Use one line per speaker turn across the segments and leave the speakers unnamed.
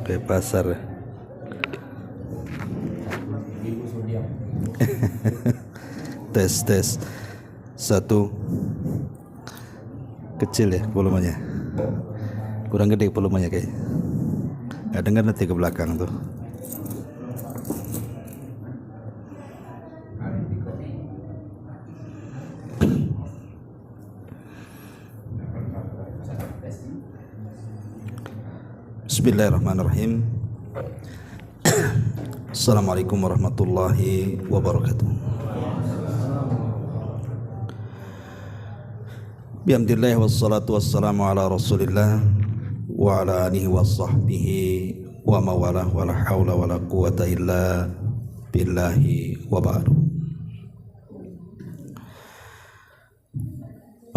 Kayak pasar. Tes. Satu. Kecil ya volumenya. Kurang gede volumenya kayaknya. Nggak dengar nanti ke belakang tuh. Bismillahirrahmanirrahim. Assalamualaikum warahmatullahi wabarakatuh. Bihamdillah wassalatu wassalamu ala rasulillah wa ala alihi wa sahbihi wa mawalah wa la hawla wa la quwata illa billahi wa ba'du.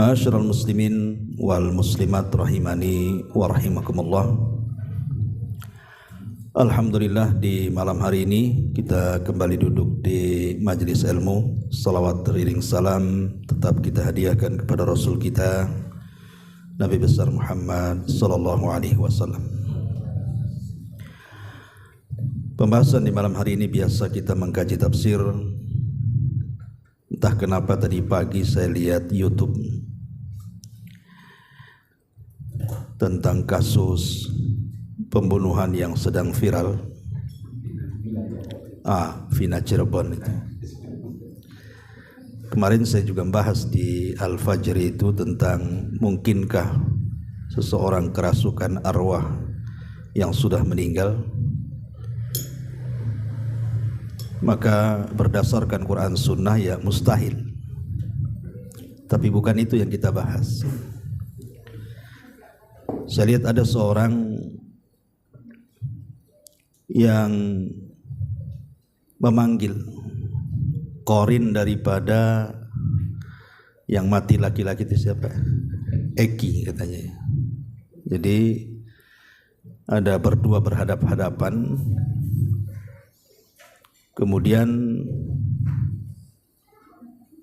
Ma'asyiral muslimin wal muslimat rahimani wa rahimakumullah. Alhamdulillah, di malam hari ini kita kembali duduk di majelis ilmu. Salawat teriring salam tetap kita hadiahkan kepada Rasul kita Nabi besar Muhammad sallallahu alaihi wasallam. Pembahasan di malam hari ini biasa kita mengkaji tafsir. Entah kenapa tadi pagi saya lihat YouTube tentang kasus pembunuhan yang sedang viral. Vina Cirebon itu. Kemarin saya juga membahas di Al-Fajr itu tentang mungkinkah seseorang kerasukan arwah yang sudah meninggal. Maka berdasarkan Quran Sunnah ya mustahil. Tapi bukan itu yang kita bahas. Saya lihat ada seorang yang memanggil korin daripada yang mati laki-laki itu siapa? Eki katanya. Jadi ada berdua berhadap-hadapan. Kemudian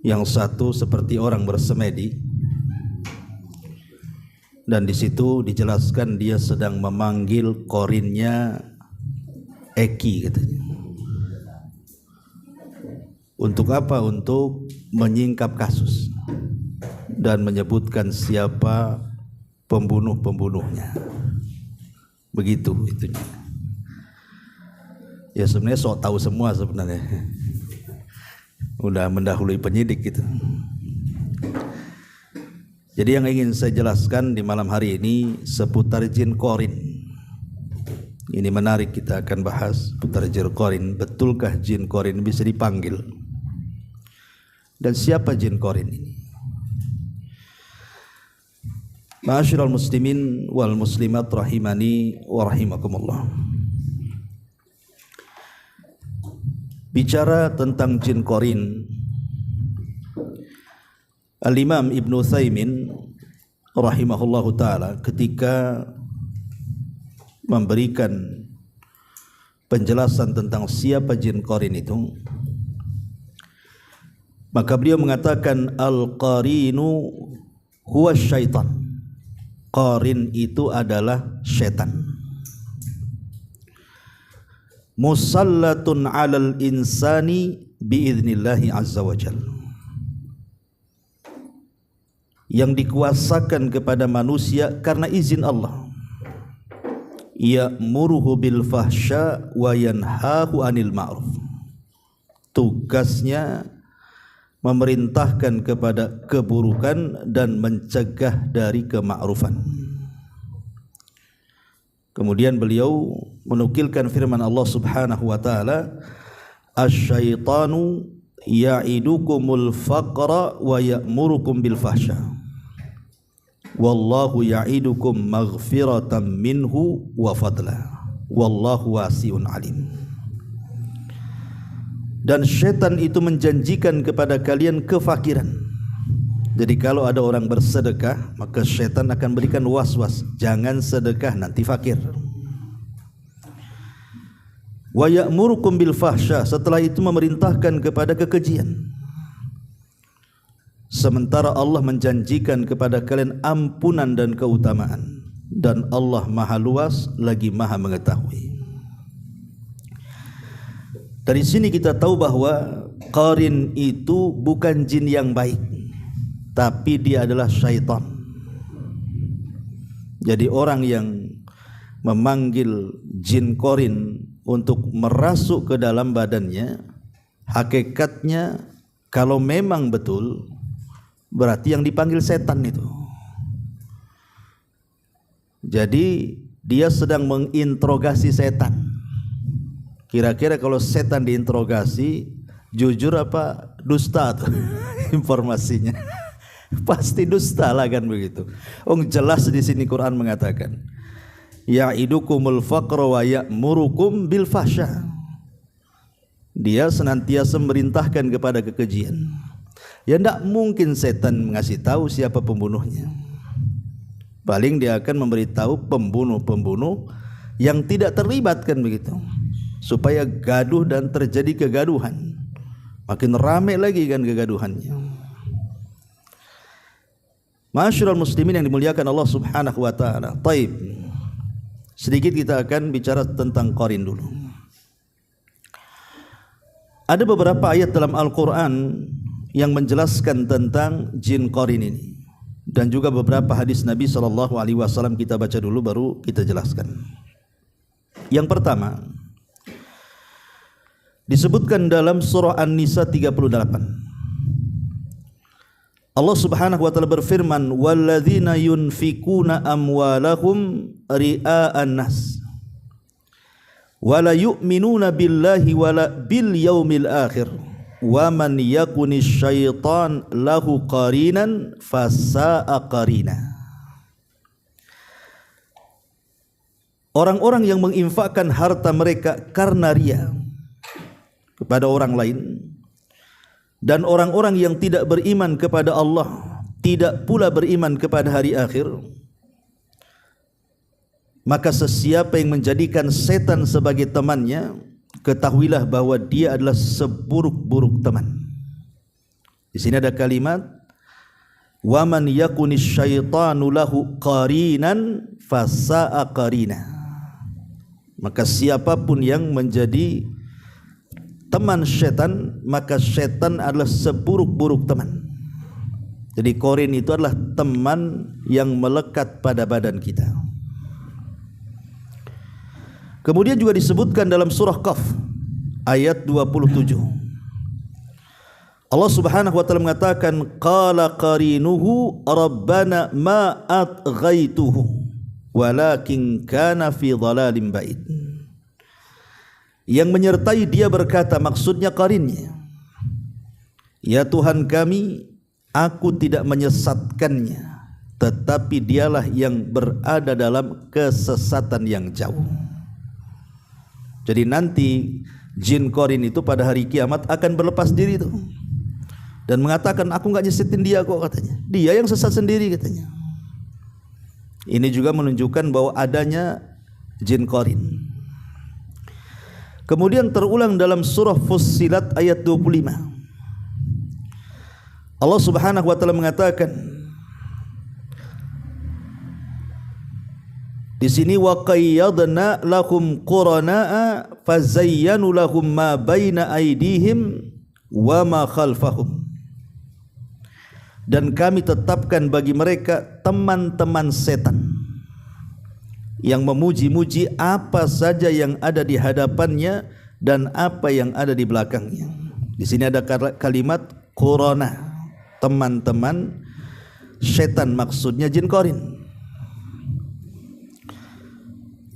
yang satu seperti orang bersemedi, dan di situ dijelaskan dia sedang memanggil korinnya Eki katanya. Untuk apa? Untuk menyingkap kasus dan menyebutkan siapa pembunuh-pembunuhnya. Begitu itunya. Ya sebenarnya sok tahu semua sebenarnya. Udah mendahului penyidik gitu. Jadi yang ingin saya jelaskan di malam hari ini seputar jin korin. Ini menarik, kita akan bahas putar jin korin. Betulkah jin korin bisa dipanggil? Dan siapa jin korin ini? Ma'asyiral muslimin wal muslimat rahimani wa rahimakumullah. Bicara tentang jin korin, Al-Imam Ibn Utsaimin rahimahullahu ta'ala ketika memberikan penjelasan tentang siapa jin korin itu, maka beliau mengatakan al-qarinu huwa syaitan. Qarin itu adalah syaitan. Musallatun 'alal insani biidznillah azza wajalla. Yang dikuasakan kepada manusia karena izin Allah. Ya'muruhu bil fahsya wa yanhahu 'anil ma'ruf. Tugasnya memerintahkan kepada keburukan dan mencegah dari kemakrufan. Kemudian beliau menukilkan firman Allah Subhanahu wa taala, "Asy-syaitanu ya'idukumul faqra wa ya'murukum bil fahsya. Wallahu ya'idukum maghfiratan minhu wa fadla. Wallahu wasi'un alim." Dan syaitan itu menjanjikan kepada kalian kefakiran. Jadi kalau ada orang bersedekah, maka syaitan akan berikan was-was, jangan sedekah nanti fakir. Wa ya'murukum bil fahsya, setelah itu memerintahkan kepada kekejian. sementara Allah menjanjikan kepada kalian ampunan dan keutamaan, dan Allah maha luas lagi maha mengetahui. Dari sini kita tahu bahwa qarin itu bukan jin yang baik, tapi dia adalah syaitan. Jadi orang yang memanggil jin qarin untuk merasuk ke dalam badannya, hakikatnya kalau memang betul berarti yang dipanggil setan itu. Jadi dia sedang menginterogasi setan. Kira-kira kalau setan diinterogasi, jujur apa dusta tuh informasinya? Pasti dusta lah kan begitu. Jelas di sini Quran mengatakan, ya'idukumul faqra wa ya'murukum bil fahsya. Dia senantiasa memerintahkan kepada kekejian. Ya tidak mungkin setan mengasih tahu siapa pembunuhnya. Paling dia akan memberitahu pembunuh-pembunuh yang tidak terlibat kan begitu, supaya gaduh dan terjadi kegaduhan. Makin ramai lagi kan kegaduhannya. Ma'asyiral muslimin yang dimuliakan Allah Subhanahu wa taala. Taib. Sedikit kita akan bicara tentang qarin dulu. Ada beberapa ayat dalam Al-Qur'an yang menjelaskan tentang jin qarin ini, dan juga beberapa hadis Nabi SAW kita baca dulu baru kita jelaskan. Yang pertama disebutkan dalam surah An-Nisa 38. Allah Subhanahu wa taala berfirman, walladzina yunfikuna amwalahum ria'an nas wala yu'minuna billahi wala bil yaumil akhir wa man yakuni syaitan lahu qarinan fasa'a qarina. Orang-orang yang menginfakkan harta mereka karena ria kepada orang lain, dan orang-orang yang tidak beriman kepada Allah, tidak pula beriman kepada hari akhir, maka sesiapa yang menjadikan setan sebagai temannya, ketahuilah bahwa dia adalah seburuk-buruk teman. Di sini ada kalimat wa man yakuni syaitanu lahu qarinan fasa'a qarina. Maka siapapun yang menjadi teman setan, maka setan adalah seburuk-buruk teman. Jadi qarin itu adalah teman yang melekat pada badan kita. Kemudian juga disebutkan dalam surah Qaf ayat 27. Allah Subhanahu wa taala mengatakan, qala qarinuhu rabbana ma atghaituhu walakin kana fi dhalalim ba'id. Yang menyertai dia berkata, maksudnya qarinnya, ya Tuhan kami, aku tidak menyesatkannya, tetapi dialah yang berada dalam kesesatan yang jauh. Jadi nanti jin qarin itu pada hari kiamat akan berlepas diri itu dan mengatakan, aku enggak nyesetin dia kok, katanya. Dia yang sesat sendiri, katanya. Ini juga menunjukkan bahwa adanya jin qarin. Kemudian terulang dalam surah Fussilat ayat 25. Allah Subhanahu wa taala mengatakan di sini, wa qayyadna lahum qurana'a fazayyanu lahum ma baina aydihim wa ma khalfahum. Dan kami tetapkan bagi mereka teman-teman setan yang memuji-muji apa saja yang ada di hadapannya dan apa yang ada di belakangnya. Di sini ada kalimat qurana, teman-teman setan, maksudnya jin qarin.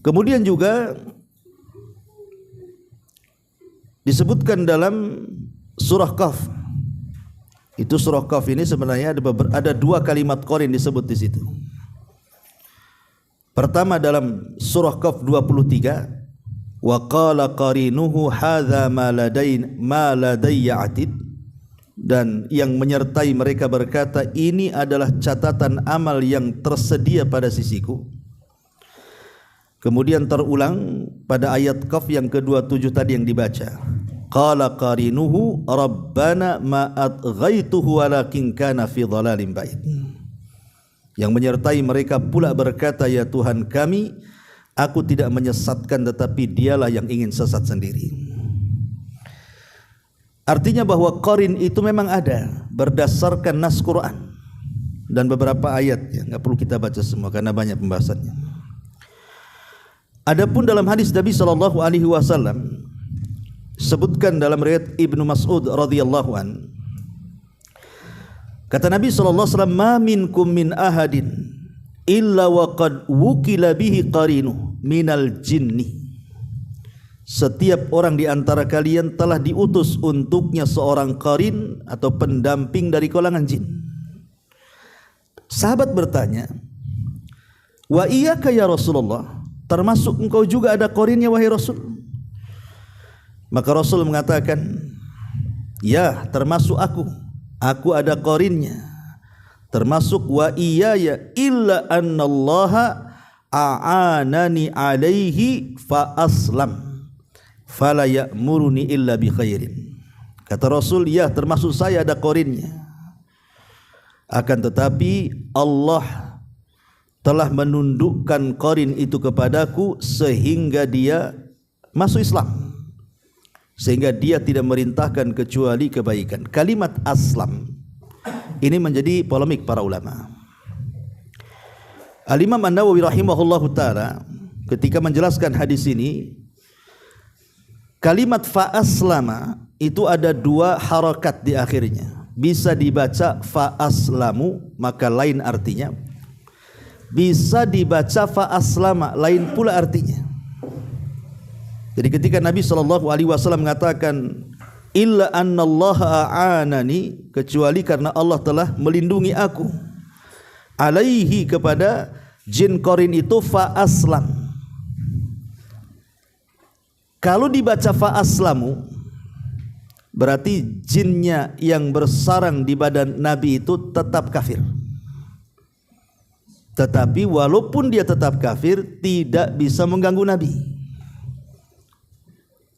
Kemudian juga disebutkan dalam surah Qaf. Itu surah Qaf ini sebenarnya ada dua kalimat qarin disebut di situ. Pertama dalam surah Qaf 23, wa qala qarinuhu hadza ma ladayya atid, dan yang menyertai mereka berkata, ini adalah catatan amal yang tersedia pada sisiku. Kemudian terulang pada ayat Qaf yang ke-27 tadi yang dibaca, qala qarinuhu rabbana ma adghaituhu walakin kana fi dhalalim ba'id. Yang menyertai mereka pula berkata, ya Tuhan kami, aku tidak menyesatkan tetapi dialah yang ingin sesat sendiri. Artinya bahwa qarin itu memang ada berdasarkan nas Quran dan beberapa ayat, ya, enggak perlu kita baca semua karena banyak pembahasannya. Adapun dalam hadis Nabi sallallahu alaihi wasallam sebutkan dalam riwayat Ibnu Mas'ud radhiyallahu an, kata Nabi sallallahu alaihi wasallam, ma minkum min ahadin illa wa qad wukila bihi qarinu minal jinni. Setiap orang di antara kalian telah diutus untuknya seorang qarin atau pendamping dari kalangan jin. Sahabat bertanya, wa iyyaka ya Rasulullah, termasuk engkau juga ada qarinnya wahai Rasul? Maka Rasul mengatakan, ya, termasuk aku ada qarinnya, termasuk wa iyaya illa annallaha a'anani alaihi fa aslam fala ya'muruni illa bi khairin. Kata Rasul, ya, termasuk saya ada qarinnya, akan tetapi Allah telah menundukkan qarin itu kepadaku sehingga dia masuk Islam, sehingga dia tidak merintahkan kecuali kebaikan. Kalimat aslam ini menjadi polemik para ulama. Al-Imam An-Nawawi rahimahullahu ta'ala ketika menjelaskan hadis ini, kalimat fa'aslama itu ada dua harakat di akhirnya. Bisa dibaca fa'aslamu, maka lain artinya. Bisa dibaca fa'aslama, lain pula artinya. Jadi ketika Nabi SAW mengatakan illa annallaha a'anani, kecuali karena Allah telah melindungi aku, alaihi kepada jin qarin itu fa'aslam. Kalau dibaca fa'aslamu, berarti jinnya yang bersarang di badan Nabi itu tetap kafir. Tetapi walaupun dia tetap kafir, tidak bisa mengganggu Nabi,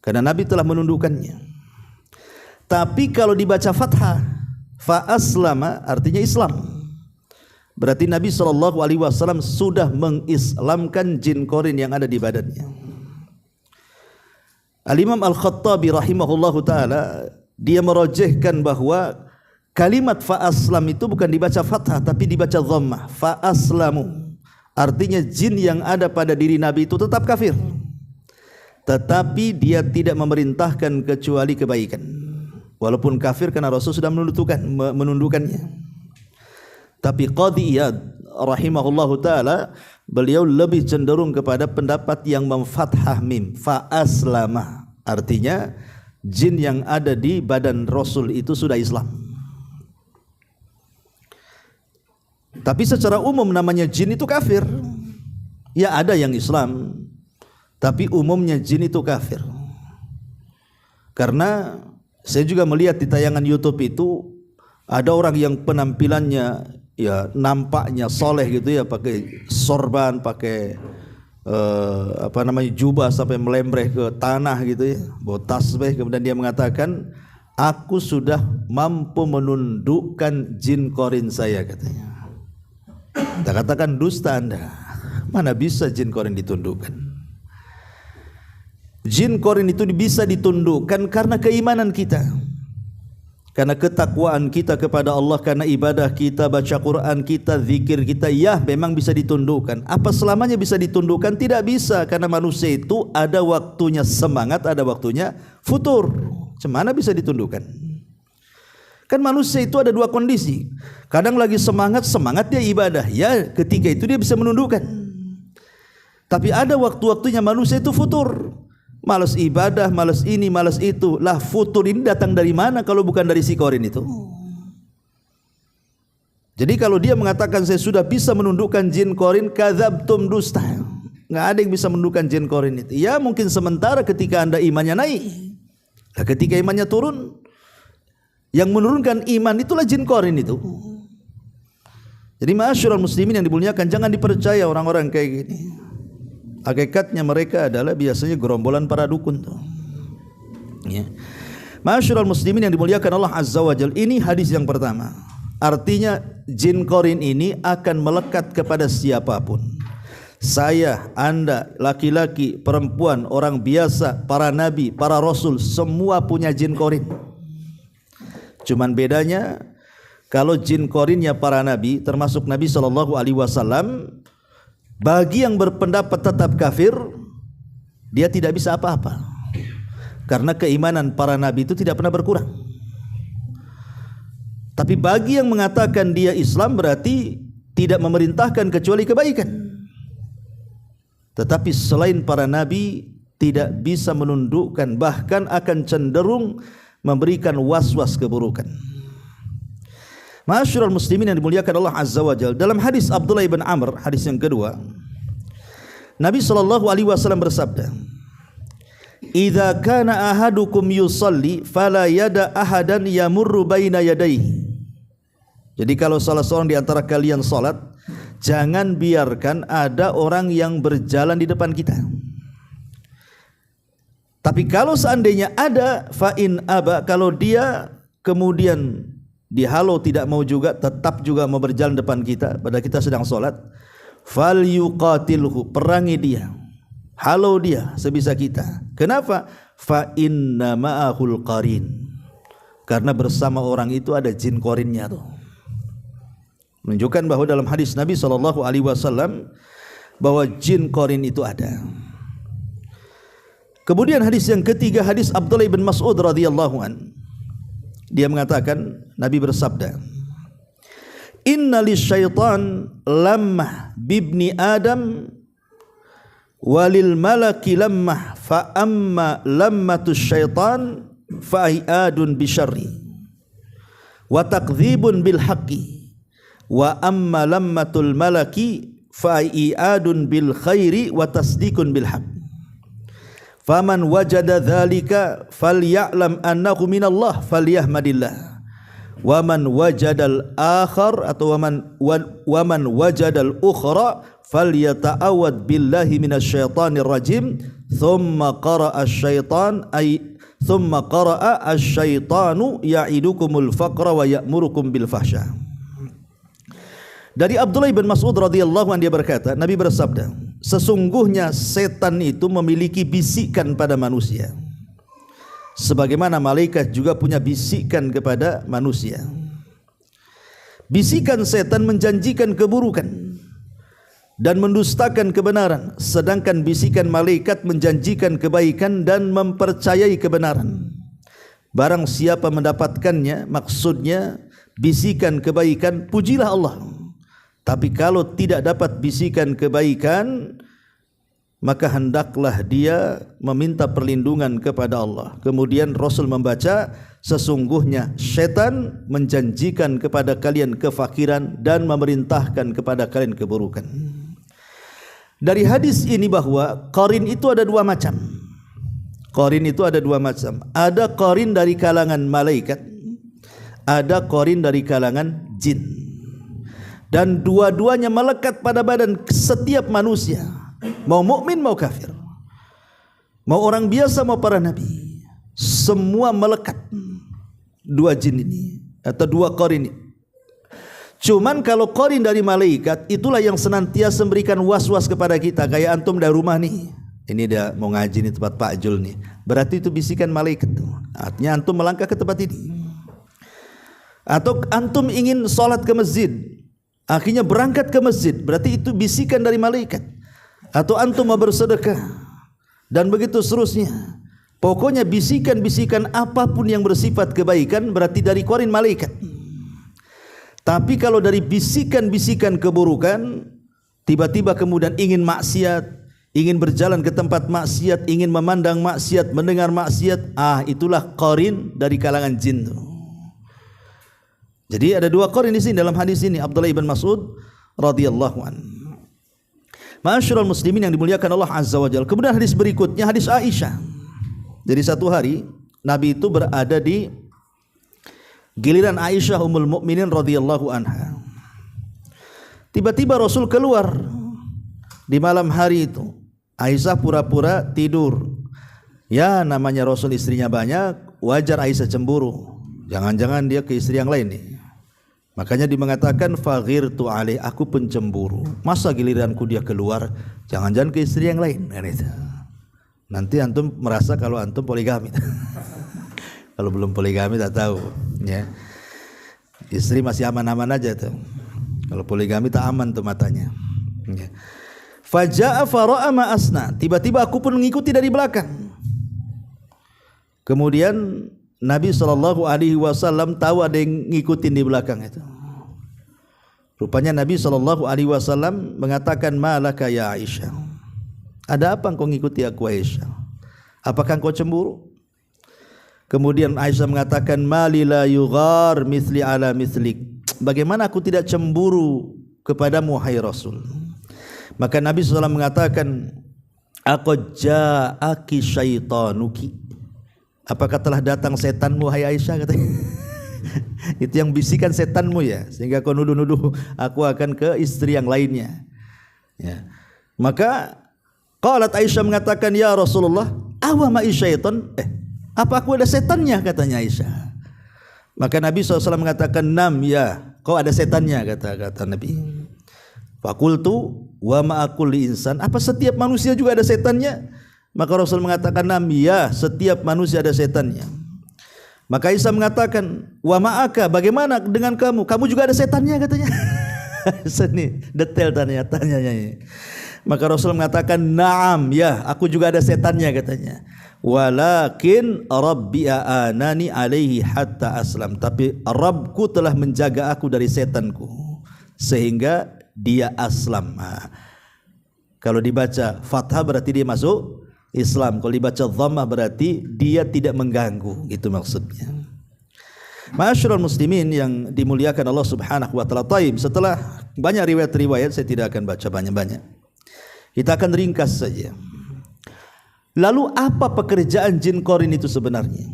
karena Nabi telah menundukkannya. Tapi kalau dibaca fathah, fa'aslama artinya Islam, berarti Nabi SAW sudah mengislamkan jin qarin yang ada di badannya. Al-Imam Al-Khattabi rahimahullahu ta'ala, dia merojehkan bahwa kalimat fa'aslam itu bukan dibaca fathah tapi dibaca dhammah, fa'aslamu, artinya jin yang ada pada diri Nabi itu tetap kafir, tetapi dia tidak memerintahkan kecuali kebaikan, walaupun kafir karena Rasul sudah menundukkannya. Tapi Qadhi Iyad rahimahullahu ta'ala, beliau lebih cenderung kepada pendapat yang memfathah mim, fa'aslama, artinya jin yang ada di badan Rasul itu sudah Islam. Tapi secara umum namanya jin itu kafir. Ya, ada yang Islam, tapi umumnya jin itu kafir. Karena saya juga melihat di tayangan YouTube itu ada orang yang penampilannya ya nampaknya soleh gitu ya, pakai sorban, pakai jubah sampai melembreh ke tanah gitu ya, bawa tasbih, kemudian dia mengatakan, aku sudah mampu menundukkan jin qarin saya, katanya. Kita katakan, dusta Anda, mana bisa jin qarin ditundukkan? Jin qarin itu bisa ditundukkan karena keimanan kita, karena ketakwaan kita kepada Allah, karena ibadah kita, baca Quran kita, zikir kita, ya memang bisa ditundukkan. Apa selamanya bisa ditundukkan? Tidak bisa, karena manusia itu ada waktunya semangat, ada waktunya futur. Cemana bisa ditundukkan? Kan manusia itu ada dua kondisi. Kadang lagi semangat dia ibadah, ya ketika itu dia bisa menundukkan. Tapi ada waktu-waktunya manusia itu futur, malas ibadah, malas ini, malas itu. Lah futur ini datang dari mana kalau bukan dari si qarin itu? Jadi kalau dia mengatakan saya sudah bisa menundukkan jin qarin, kadzabtum, dusta. Enggak ada yang bisa menundukkan jin qarin itu. Ya mungkin sementara ketika Anda imannya naik. Nah, ketika imannya turun, yang menurunkan iman itulah jin qarin itu. Jadi ma'asyiral muslimin yang dimuliakan, jangan dipercaya orang-orang kayak gini. Hakikatnya mereka adalah biasanya gerombolan para dukun tuh. Ya. Ma'asyiral muslimin yang dimuliakan Allah Azza wa Jalla, ini hadis yang pertama. Artinya jin qarin ini akan melekat kepada siapapun. Saya, Anda, laki-laki, perempuan, orang biasa, para nabi, para rasul, semua punya jin qarin. Cuman bedanya kalau jin qarinnya para nabi, termasuk Nabi SAW, bagi yang berpendapat tetap kafir, dia tidak bisa apa-apa, karena keimanan para nabi itu tidak pernah berkurang. Tapi bagi yang mengatakan dia Islam, berarti tidak memerintahkan kecuali kebaikan. Tetapi selain para nabi tidak bisa menundukkan, bahkan akan cenderung memberikan was-was keburukan. Ma'asyiral muslimin yang dimuliakan Allah Azza wa Jalla, dalam hadis Abdullah bin Amr, hadis yang kedua, Nabi SAW bersabda, "Idza kana ahadukum yusalli fala yada ahadan yamurru baina yadayhi." Jadi kalau salah seorang di antara kalian salat, jangan biarkan ada orang yang berjalan di depan kita. Tapi kalau seandainya ada, fa in aba, kalau dia kemudian dihalau tidak mau juga, tetap juga mau berjalan depan kita pada kita sedang salat, fal yuqatilhu, perangi dia, halau dia sebisa kita. Kenapa? Fa inna ma'ahul qarin, karena bersama orang itu ada jin qarinnya tuh. Menunjukkan bahwa dalam hadis Nabi SAW bahwa jin qarin itu ada. Kemudian hadis yang ketiga, hadis Abdullah bin Mas'ud radhiyallahu an. Dia mengatakan, Nabi bersabda, "Inna lisyaitan lammah bibni Adam walil malaki lammah, fa amma lammatus syaitan fa iadun bisyarri wa takdzibun bil haqqi, wa amma lammatul malaki fa iadun bil khairi wa tasdikun bil haqq. Faman wajada dzalika falyalam annahu minallah falyahmadillah. Wa man wajadal akhar atau wa man wajadal ukhra falyata'awad billahi minasyaitonir rajim." Thumma qara'a asy-syaitan thumma qara'a asy-syaitanu ya'idukumul faqra wa ya'murukum bil fahsya. Dari Abdullah bin Mas'ud radhiyallahu anhu, dia berkata, Nabi bersabda, sesungguhnya setan itu memiliki bisikan pada manusia, sebagaimana malaikat juga punya bisikan kepada manusia. Bisikan setan menjanjikan keburukan dan mendustakan kebenaran, sedangkan bisikan malaikat menjanjikan kebaikan dan mempercayai kebenaran. Barang siapa mendapatkannya, maksudnya bisikan kebaikan, pujilah Allah. Tapi kalau tidak dapat bisikan kebaikan, maka hendaklah dia meminta perlindungan kepada Allah. Kemudian Rasul membaca, sesungguhnya syaitan menjanjikan kepada kalian kefakiran dan memerintahkan kepada kalian keburukan. Dari hadis ini bahwa qarin itu ada dua macam. Qarin itu ada dua macam. Ada qarin dari kalangan malaikat, ada qarin dari kalangan jin. Dan dua-duanya melekat pada badan setiap manusia, mau mukmin mau kafir, mau orang biasa mau para nabi, semua melekat dua jin ini atau dua qarin ini. Cuman kalau qarin dari malaikat, itulah yang senantiasa memberikan was-was kepada kita. Kayak antum dari rumah nih, ini dia mau ngaji nih tempat Pak Jul nih, berarti itu bisikan malaikat tuh. Artinya antum melangkah ke tempat ini. Atau antum ingin sholat ke masjid, akhirnya berangkat ke masjid, berarti itu bisikan dari malaikat. Atau antum mau bersedekah, dan begitu seterusnya. Pokoknya bisikan-bisikan apapun yang bersifat kebaikan berarti dari qarin malaikat. Tapi kalau dari bisikan-bisikan keburukan, tiba-tiba kemudian ingin maksiat, ingin berjalan ke tempat maksiat, ingin memandang maksiat, mendengar maksiat, itulah qarin dari kalangan jin tuh. Jadi ada dua qarin di sini dalam hadis ini, Abdullah bin Mas'ud radhiyallahu an. Ma'asyiral muslimin yang dimuliakan Allah Azza wa Jalla. Kemudian hadis berikutnya, hadis Aisyah. Jadi satu hari Nabi itu berada di giliran Aisyah ummul mukminin radhiyallahu anha. Tiba-tiba Rasul keluar di malam hari itu. Aisyah pura-pura tidur. Ya namanya Rasul istrinya banyak, wajar Aisyah cemburu. Jangan-jangan dia ke istri yang lain nih. Makanya dia mengatakan faghirtu alaih, aku pencemburu. Masa giliranku dia keluar, jangan-jangan ke istri yang lain kan itu. Nanti antum merasa kalau antum poligami. Kalau belum poligami tak tahu ya. Istri masih aman-aman aja tuh. Kalau poligami tak aman tuh matanya ya. Faja'a fara'a ma asna, tiba-tiba aku pun mengikuti dari belakang. Kemudian Nabi SAW tahu ada yang ngikutin di belakang itu. Rupanya Nabi SAW mengatakan, malaka ya Aisyah, ada apa engkau ngikuti aku Aisyah? Apakah engkau cemburu? Kemudian Aisyah mengatakan, mali la yughar mithli ala mithlik, bagaimana aku tidak cemburu kepadamu hai Rasul? Maka Nabi SAW mengatakan, aqad ja'aki syaitanuki, apakah telah datang setanmu hai Aisyah, katanya. Itu yang bisikan setanmu ya, sehingga kau nuduh-nuduh aku akan ke istri yang lainnya ya. Maka qalat Aisyah mengatakan, ya Rasulullah, awa ma'i syaitan, apa aku ada setannya, katanya Aisyah. Maka Nabi SAW mengatakan, nam ya, kau ada setannya, kata Nabi. Fakultu wa ma'akulli insan, apa setiap manusia juga ada setannya? Maka Rasul mengatakan, nam ya, setiap manusia ada setannya. Maka Isa mengatakan, wa ma'aka, bagaimana dengan kamu? Kamu juga ada setannya, katanya. Seni detail tanya-tanyanya. Maka Rasul mengatakan, na'am ya, aku juga ada setannya, katanya. Walakin Rabbi a'anani alaihi hatta aslam, tapi Rabbku telah menjaga aku dari setanku sehingga dia aslam. Kalau dibaca fathah berarti dia masuk Islam, kalau dibaca dhammah berarti dia tidak mengganggu, gitu maksudnya. Ma'asyiral muslimin yang dimuliakan Allah Subhanahu wa taala. Taib, setelah banyak riwayat-riwayat, saya tidak akan baca banyak-banyak. Kita akan ringkas saja. Lalu apa pekerjaan jin qarin itu sebenarnya?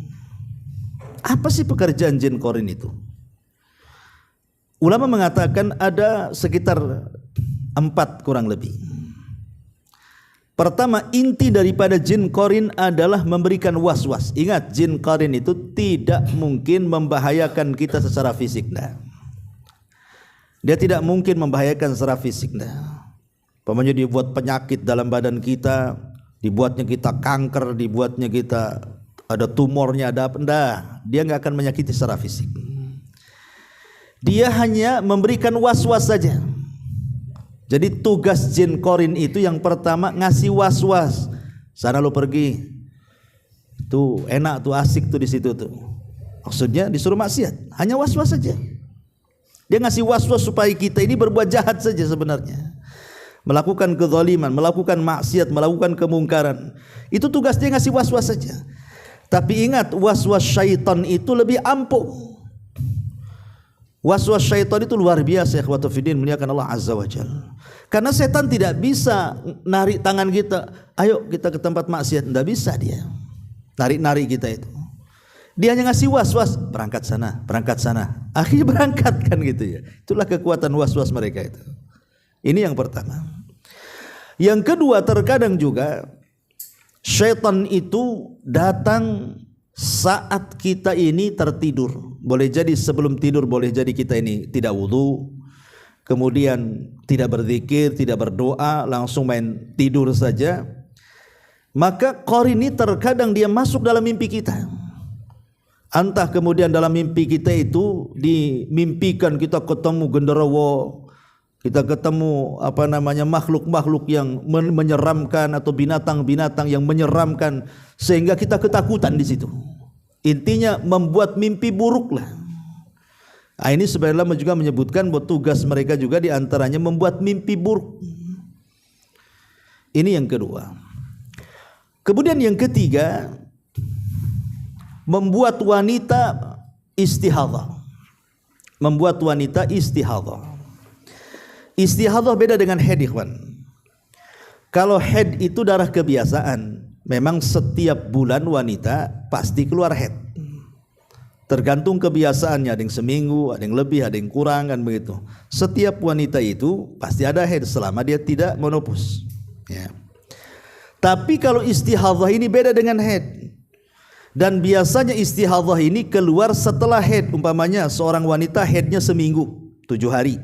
Apa sih pekerjaan jin qarin itu? Ulama mengatakan ada sekitar 4 kurang lebih. Pertama, inti daripada jin qarin adalah memberikan was-was. Ingat, jin qarin itu tidak mungkin membahayakan kita secara fisik. Nah, dia tidak mungkin membahayakan secara fisik. Nah, pokoknya dibuat penyakit dalam badan kita, dibuatnya kita kanker, dibuatnya kita ada tumornya, ada apa, enggak. Dia enggak akan menyakiti secara fisik. Dia hanya memberikan was-was saja. Jadi tugas jin qarin itu yang pertama ngasih was-was. Sana lo pergi. Tuh enak tuh, asik tuh di situ tuh. Maksudnya disuruh maksiat, hanya was-was saja. Dia ngasih was-was supaya kita ini berbuat jahat saja sebenarnya. Melakukan kezaliman, melakukan maksiat, melakukan kemungkaran. Itu tugas dia, ngasih was-was saja. Tapi ingat, was-was syaitan itu lebih ampuh. Was-was syaitan itu luar biasa, ikhwatu fiddin, muliakan Allah Azza wa Jalla. Karena setan tidak bisa narik tangan kita, ayo kita ke tempat maksiat, tidak bisa dia narik-narik kita itu. Dia hanya ngasih was-was, berangkat sana, akhirnya berangkat kan gitu ya. Itulah kekuatan was-was mereka itu. Ini yang pertama. Yang kedua, terkadang juga syaitan itu datang saat kita ini tertidur. Boleh jadi sebelum tidur, boleh jadi kita ini tidak wudu, kemudian tidak berzikir, tidak berdoa, langsung main tidur saja. Maka qarin ini terkadang dia masuk dalam mimpi kita. Entah kemudian dalam mimpi kita itu dimimpikan kita ketemu genderuwo, kita ketemu makhluk-makhluk yang menyeramkan atau binatang-binatang yang menyeramkan sehingga kita ketakutan di situ. Intinya membuat mimpi buruk lah. Nah, ini sebenarnya juga menyebutkan bahwa tugas mereka juga diantaranya membuat mimpi buruk. Ini yang kedua. Kemudian yang ketiga, membuat wanita istihadhah. Membuat wanita istihadhah. Istihadhah beda dengan haid, ikhwan. Kalau haid itu darah kebiasaan, memang setiap bulan wanita pasti keluar haid. Tergantung kebiasaannya, ada yang seminggu, ada yang lebih, ada yang kurang kan begitu. Setiap wanita itu pasti ada haid selama dia tidak menopause. Ya. Tapi kalau istihadhah ini beda dengan haid. Dan biasanya istihadhah ini keluar setelah haid. Umpamanya seorang wanita haidnya seminggu, 7 hari.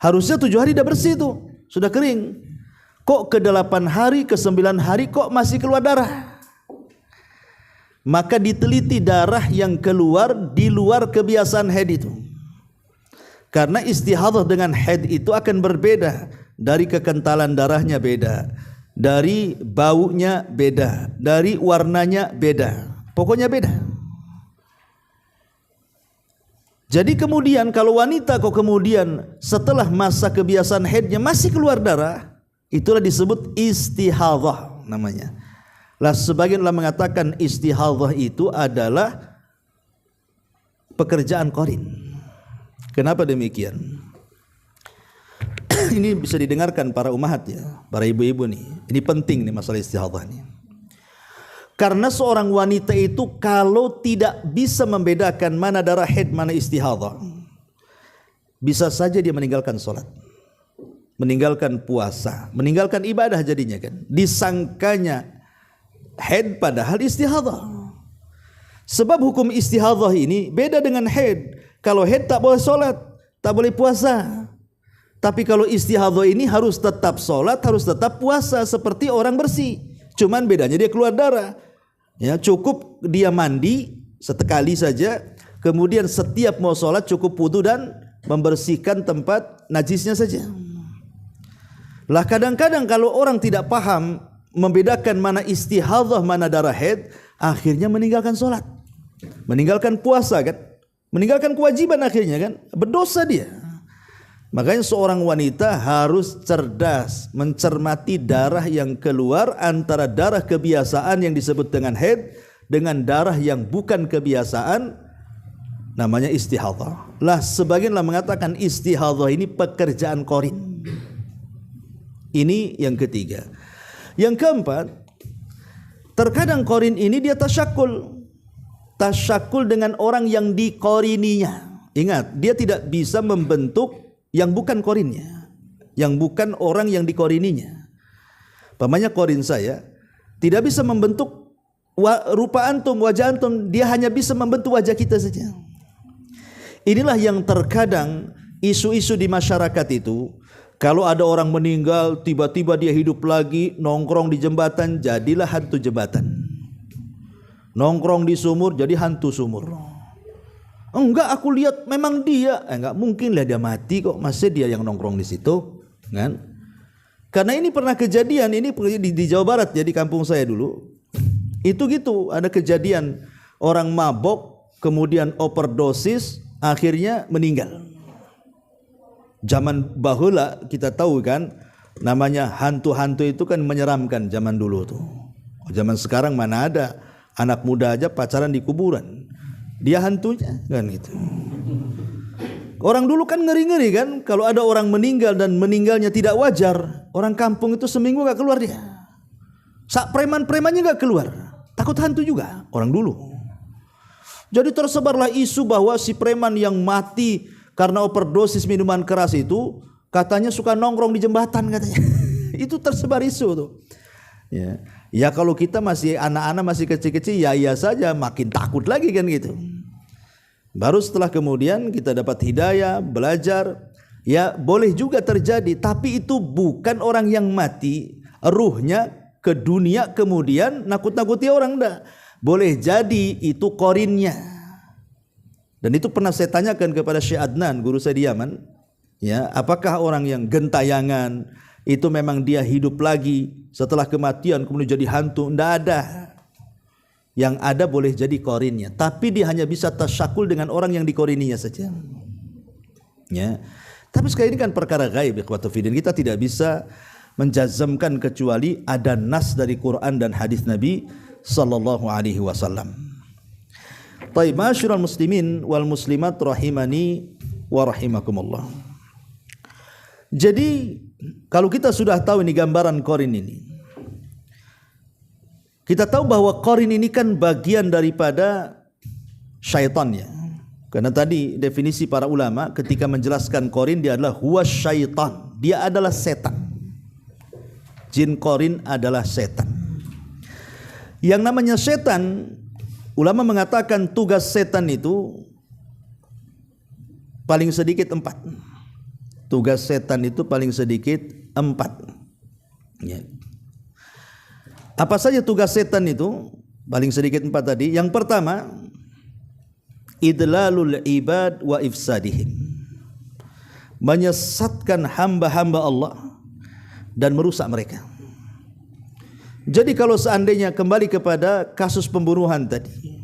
Harusnya 7 hari sudah bersih tuh, sudah kering. Kok ke 8 hari, ke 9 hari kok masih keluar darah? Maka diteliti darah yang keluar di luar kebiasaan haid itu. Karena istihadhah dengan haid itu akan berbeda. Dari kekentalan darahnya beda, dari baunya beda, dari warnanya beda, pokoknya beda. Jadi kemudian kalau wanita kok kemudian setelah masa kebiasaan haidnya masih keluar darah, itulah disebut istihadhah namanya. Lah sebagian ulama mengatakan istihadhah itu adalah pekerjaan qarin. Kenapa demikian? Ini bisa didengarkan para ummahat ya, para ibu-ibu nih. Ini penting nih masalah istihadhah nih. Karena seorang wanita itu kalau tidak bisa membedakan mana darah haid, mana istihadhah, bisa saja dia meninggalkan sholat, meninggalkan puasa, meninggalkan ibadah jadinya kan. Disangkanya haid padahal istihadhah. Sebab hukum istihadhah ini beda dengan haid. Kalau haid tak boleh sholat, tak boleh puasa. Tapi kalau istihadhah ini harus tetap sholat, harus tetap puasa seperti orang bersih. Cuman bedanya dia keluar darah. Ya, cukup dia mandi sekali saja, kemudian setiap mau sholat cukup wudu dan membersihkan tempat najisnya saja. Lah kadang-kadang kalau orang tidak paham membedakan mana istihadhah, mana darah haid, akhirnya meninggalkan sholat, meninggalkan puasa kan, meninggalkan kewajiban akhirnya kan, berdosa dia. Makanya seorang wanita harus cerdas mencermati darah yang keluar antara darah kebiasaan yang disebut dengan haid dengan darah yang bukan kebiasaan, namanya istihadhah. Lah sebagianlah mengatakan istihadhah ini pekerjaan qarin. Ini yang ketiga. Yang keempat, terkadang qarin ini dia tasyakul. Tasyakul dengan orang yang diqarininya. Ingat, dia tidak bisa membentuk yang bukan qarinnya, yang bukan orang yang diqarininya. Pamannya qarin saya tidak bisa membentuk rupa antum, wajah antum, dia hanya bisa membentuk wajah kita saja. Inilah yang terkadang isu-isu di masyarakat itu, kalau ada orang meninggal tiba-tiba dia hidup lagi, nongkrong di jembatan jadilah hantu jembatan, nongkrong di sumur jadi hantu sumur. Enggak, aku lihat memang dia. Enggak mungkin lah dia mati kok, masih dia yang nongkrong di situ, kan? Karena ini pernah kejadian, ini di Jawa Barat ya, di kampung saya dulu. Itu gitu, ada kejadian orang mabok kemudian overdosis akhirnya meninggal. Zaman bahula kita tahu kan, namanya hantu-hantu itu kan menyeramkan zaman dulu tuh. Zaman sekarang mana ada anak muda aja pacaran di kuburan. Dia hantunya kan gitu. Orang dulu kan ngeri-ngeri kan, kalau ada orang meninggal dan meninggalnya tidak wajar, orang kampung itu seminggu gak keluar dia. Sak preman-premannya gak keluar, takut hantu juga orang dulu. Jadi tersebarlah isu bahwa si preman yang mati karena overdosis minuman keras itu katanya suka nongkrong di jembatan katanya. Itu tersebar isu tuh. Ya kalau kita masih anak-anak, masih kecil-kecil, ya saja, makin takut lagi kan gitu. Baru setelah kemudian kita dapat hidayah, belajar, ya boleh juga terjadi, tapi itu bukan orang yang mati, ruhnya ke dunia kemudian nakut-nakuti orang, enggak. Boleh jadi itu qarinnya. Dan itu pernah saya tanyakan kepada Syekh Adnan, guru saya di Yaman, ya, apakah orang yang gentayangan itu memang dia hidup lagi setelah kematian kemudian jadi hantu? Tidak ada. Yang ada boleh jadi qarinnya, tapi dia hanya bisa tasyakul dengan orang yang diqarininya saja. Ya. Tapi sekali ini kan perkara gaib, ikhwatu fiddin. Kita tidak bisa menjazamkan kecuali ada nas dari Quran dan hadis Nabi sallallahu alaihi wasallam. Baik, ma'asyiral muslimin wal muslimat rahimani wa rahimakumullah. Jadi kalau kita sudah tahu ini gambaran qarin ini, kita tahu bahwa qarin ini kan bagian daripada syaitan ya. Karena tadi definisi para ulama ketika menjelaskan qarin, dia adalah huwa syaitan, dia adalah setan. Jin korin adalah setan. Yang namanya setan, ulama mengatakan tugas setan itu paling sedikit 4. Tugas setan itu paling sedikit 4. Ya. Apa saja tugas setan itu? Paling sedikit 4 tadi. Yang pertama, idlalul ibad wa ifsadihim, menyesatkan hamba-hamba Allah dan merusak mereka. Jadi kalau seandainya kembali kepada kasus pembunuhan tadi,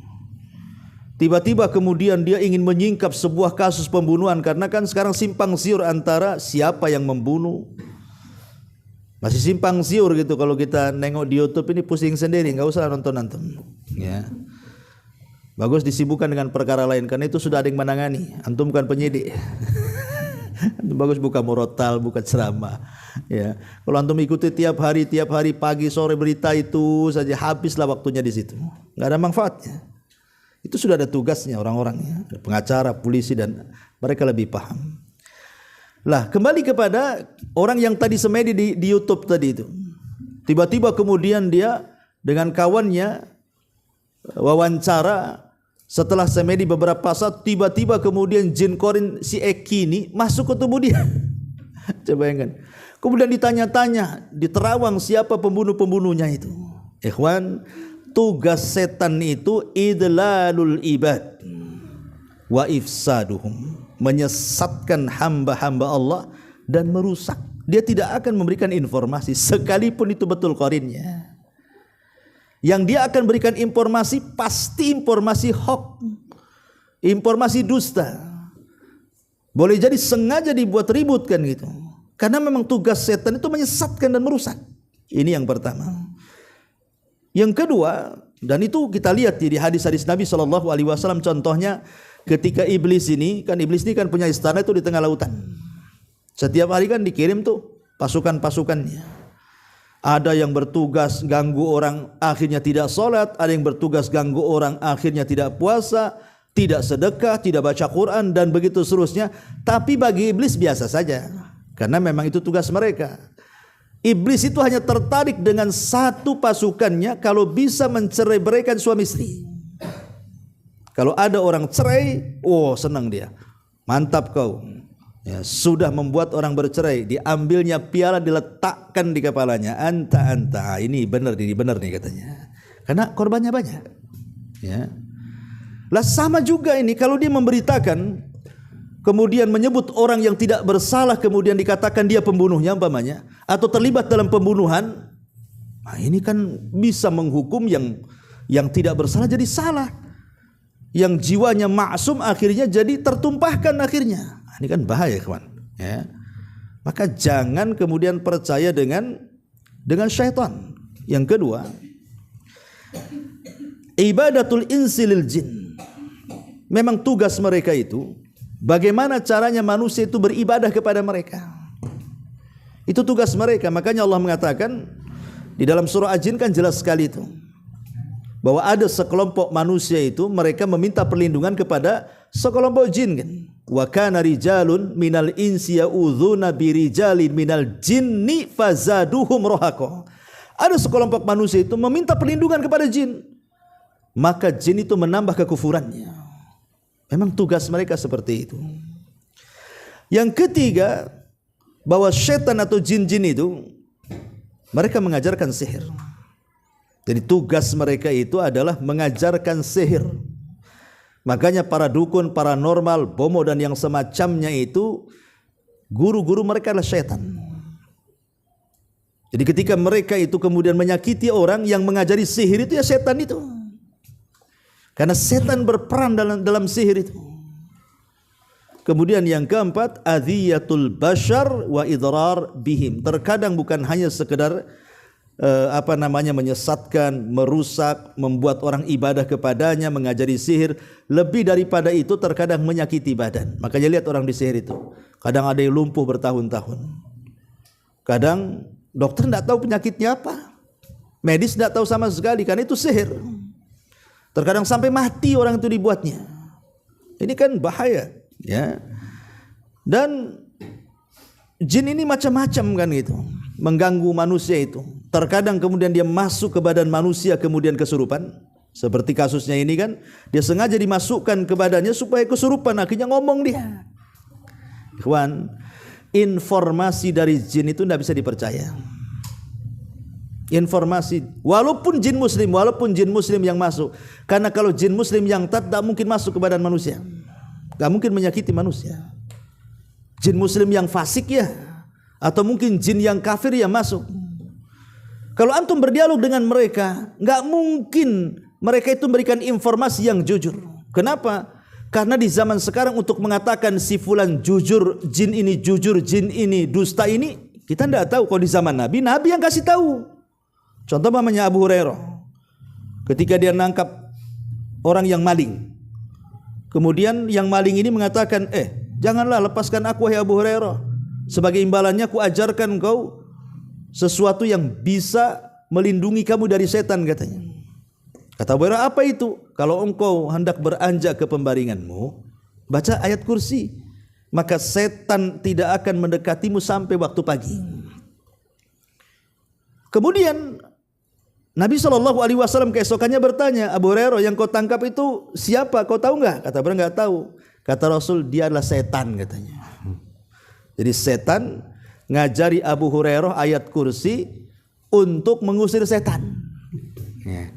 tiba-tiba kemudian dia ingin menyingkap sebuah kasus pembunuhan, karena kan sekarang simpang siur antara siapa yang membunuh. Masih simpang siur gitu. Kalau kita nengok di YouTube ini pusing sendiri, nggak usah nonton ya. Bagus disibukkan dengan perkara lain, karena itu sudah ada yang menangani. Antum bukan penyidik. Antum bagus buka murotal, buka ceramah ya. Kalau antum ikuti tiap hari pagi sore berita itu saja, habislah waktunya di situ, nggak ada manfaatnya. Itu sudah ada tugasnya orang-orangnya, pengacara, polisi, dan mereka lebih paham. Lah, kembali kepada orang yang tadi semedi di YouTube tadi itu. Tiba-tiba kemudian dia dengan kawannya wawancara, setelah semedi beberapa saat, tiba-tiba kemudian jin korin si Eki ini masuk ke tubuh dia. Coba bayangkan. Kemudian ditanya-tanya, diterawang siapa pembunuh-pembunuhnya itu. Ikhwan, tugas setan itu idlalul ibad wa ifsaduhum, menyesatkan hamba-hamba Allah dan merusak. Dia tidak akan memberikan informasi sekalipun itu betul korinnya. Yang dia akan berikan informasi pasti informasi hoax, informasi dusta. Boleh jadi sengaja dibuat ribut kan gitu. Karena memang tugas setan itu menyesatkan dan merusak. Ini yang pertama. Yang kedua, dan itu kita lihat di hadis-hadis Nabi SAW, contohnya ketika iblis ini kan punya istana itu di tengah lautan. Setiap hari kan dikirim tuh pasukan-pasukannya. Ada yang bertugas ganggu orang akhirnya tidak sholat, ada yang bertugas ganggu orang akhirnya tidak puasa, tidak sedekah, tidak baca Quran, dan begitu seterusnya. Tapi bagi iblis biasa saja, karena memang itu tugas mereka. Iblis itu hanya tertarik dengan satu pasukannya kalau bisa mencerai-beraikan suami istri. Kalau ada orang cerai, oh senang dia, mantap kau ya, sudah membuat orang bercerai. Diambilnya piala, diletakkan di kepalanya, anta ini benar nih katanya, karena korbannya banyak ya. Lah sama juga ini, kalau dia memberitakan kemudian menyebut orang yang tidak bersalah, kemudian dikatakan dia pembunuhnya umpamanya, atau terlibat dalam pembunuhan, nah ini kan bisa menghukum yang tidak bersalah jadi salah, yang jiwanya maksum akhirnya jadi tertumpahkan akhirnya. Ini kan bahaya kawan ya. Maka jangan kemudian percaya dengan syaitan. Yang kedua, ibadatul insi lil jin, memang tugas mereka itu bagaimana caranya manusia itu beribadah kepada mereka. Itu tugas mereka. Makanya Allah mengatakan di dalam surah Al-Jin kan jelas sekali itu, bahwa ada sekelompok manusia itu mereka meminta perlindungan kepada sekelompok jin kan. Wa kana rijalun minal insi ya'udzuna birijalin minal jinni fazaduhum rahaqa. Ada sekelompok manusia itu meminta perlindungan kepada jin, maka jin itu menambah kekufurannya. Memang tugas mereka seperti itu. Yang ketiga, bahwa setan atau jin-jin itu mereka mengajarkan sihir. Jadi tugas mereka itu adalah mengajarkan sihir. Makanya para dukun, paranormal, bomo dan yang semacamnya itu guru-guru mereka adalah setan. Jadi ketika mereka itu kemudian menyakiti orang, yang mengajari sihir itu ya setan itu. Karena setan berperan dalam sihir itu. Kemudian yang keempat, adhiyatul bashar wa idrar bihim. Terkadang bukan hanya sekedar menyesatkan, merusak, membuat orang ibadah kepadanya, mengajari sihir. Lebih daripada itu terkadang menyakiti badan. Makanya lihat orang di sihir itu, kadang ada yang lumpuh bertahun-tahun, kadang dokter tidak tahu penyakitnya apa, medis tidak tahu sama sekali, karena itu sihir. Terkadang sampai mati orang itu dibuatnya. Ini kan bahaya ya. Dan jin ini macam-macam kan gitu mengganggu manusia itu. Terkadang kemudian dia masuk ke badan manusia kemudian kesurupan. Seperti kasusnya ini kan, dia sengaja dimasukkan ke badannya supaya kesurupan, akhirnya ngomong dia. Ikhwan, informasi dari jin itu tidak bisa dipercaya. Informasi, walaupun jin muslim yang masuk. Karena kalau jin muslim yang tidak mungkin masuk ke badan manusia, tidak mungkin menyakiti manusia. Jin muslim yang fasik ya, atau mungkin jin yang kafir yang masuk. Kalau antum berdialog dengan mereka, nggak mungkin mereka itu memberikan informasi yang jujur. Kenapa? Karena di zaman sekarang untuk mengatakan si fulan jujur, jin ini jujur, jin ini dusta ini, kita tidak tahu. Kalau di zaman Nabi yang kasih tahu. Contoh namanya Abu Hurairah. Ketika dia nangkap orang yang maling. Kemudian yang maling ini mengatakan, janganlah lepaskan aku wahai Abu Hurairah. Sebagai imbalannya aku ajarkan kau sesuatu yang bisa melindungi kamu dari setan, katanya. Kata Abu Hurairah, apa itu? Kalau engkau hendak beranjak ke pembaringanmu, baca ayat kursi, maka setan tidak akan mendekatimu sampai waktu pagi. Kemudian Nabi SAW keesokannya bertanya, Abu Hurairah, yang kau tangkap itu siapa? Kau tahu enggak? Kata Abu Hurairah, enggak tahu. Kata Rasul, dia adalah setan, katanya. Jadi setan ngajari Abu Hurairah ayat kursi untuk mengusir setan. Ya.